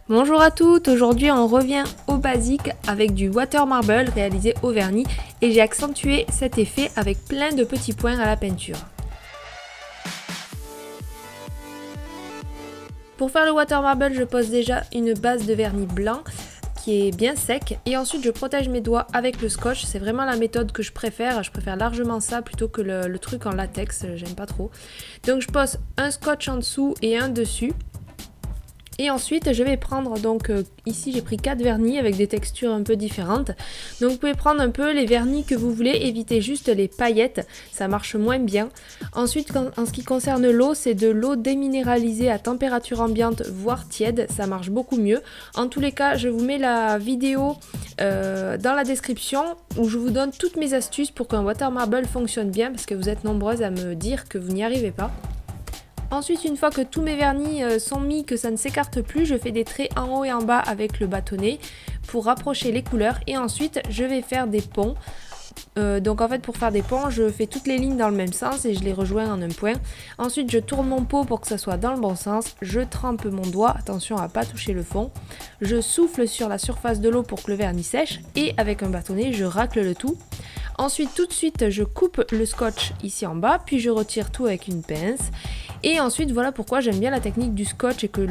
Bonjour à toutes, aujourd'hui on revient au basique avec du water marble réalisé au vernis et j'ai accentué cet effet avec plein de petits points à la peinture. Pour faire le water marble, je pose déjà une base de vernis blanc qui est bien sec et ensuite je protège mes doigts avec le scotch. C'est vraiment la méthode que je préfère largement ça plutôt que le truc en latex, j'aime pas trop. Donc je pose un scotch en dessous et un dessus. Et ensuite je vais prendre, ici j'ai pris 4 vernis avec des textures un peu différentes. Donc vous pouvez prendre un peu les vernis que vous voulez, évitez juste les paillettes, ça marche moins bien. Ensuite en ce qui concerne l'eau, c'est de l'eau déminéralisée à température ambiante voire tiède, ça marche beaucoup mieux. En tous les cas je vous mets la vidéo dans la description où je vous donne toutes mes astuces pour qu'un water marble fonctionne bien parce que vous êtes nombreuses à me dire que vous n'y arrivez pas. Ensuite, une fois que tous mes vernis sont mis, que ça ne s'écarte plus, je fais des traits en haut et en bas avec le bâtonnet pour rapprocher les couleurs et ensuite je vais faire des ponts. Donc en fait pour faire des ponts, je fais toutes les lignes dans le même sens et je les rejoins en un point. Ensuite je tourne mon pot pour que ça soit dans le bon sens, je trempe mon doigt, attention à pas toucher le fond. Je souffle sur la surface de l'eau pour que le vernis sèche et avec un bâtonnet je racle le tout. Ensuite tout de suite je coupe le scotch ici en bas, puis je retire tout avec une pince. Et ensuite voilà pourquoi j'aime bien la technique du scotch et que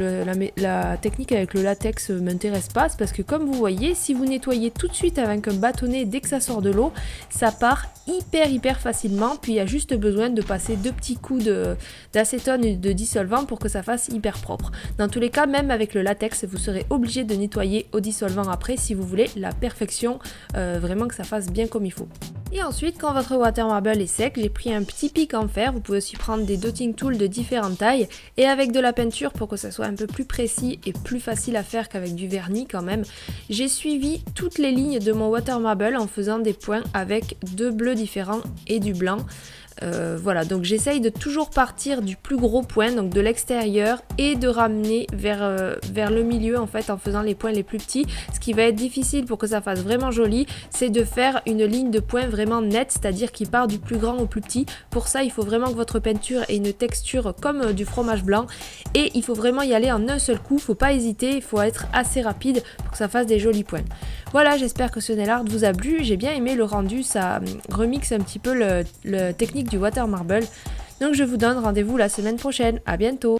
la technique avec le latex m'intéresse pas. C'est parce que comme vous voyez, si vous nettoyez tout de suite avec un bâtonnet dès que ça sort de l'eau, ça part hyper facilement. Puis il y a juste besoin de passer 2 petits coups d'acétone et de dissolvant pour que ça fasse hyper propre. Dans tous les cas, même avec le latex, vous serez obligé de nettoyer au dissolvant après si vous voulez la perfection, vraiment que ça fasse bien comme il faut. Et ensuite, quand votre water marble est sec, j'ai pris un petit pic en fer. Vous pouvez aussi prendre des dotting tools de différentes tailles et avec de la peinture pour que ça soit un peu plus précis et plus facile à faire qu'avec du vernis quand même. J'ai suivi toutes les lignes de mon water marble en faisant des points avec 2 bleus différents et du blanc. Voilà, donc j'essaye de toujours partir du plus gros point, donc de l'extérieur, et de ramener vers le milieu en fait en faisant les points les plus petits. Ce qui va être difficile pour que ça fasse vraiment joli, c'est de faire une ligne de points vraiment nette, c'est-à-dire qui part du plus grand au plus petit. Pour ça, il faut vraiment que votre peinture ait une texture comme du fromage blanc et il faut vraiment y aller en un seul coup, faut pas hésiter, il faut être assez rapide pour que ça fasse des jolis points. Voilà, j'espère que ce nail art vous a plu, j'ai bien aimé le rendu, ça remixe un petit peu le technique du water marble. Donc je vous donne rendez-vous la semaine prochaine, à bientôt.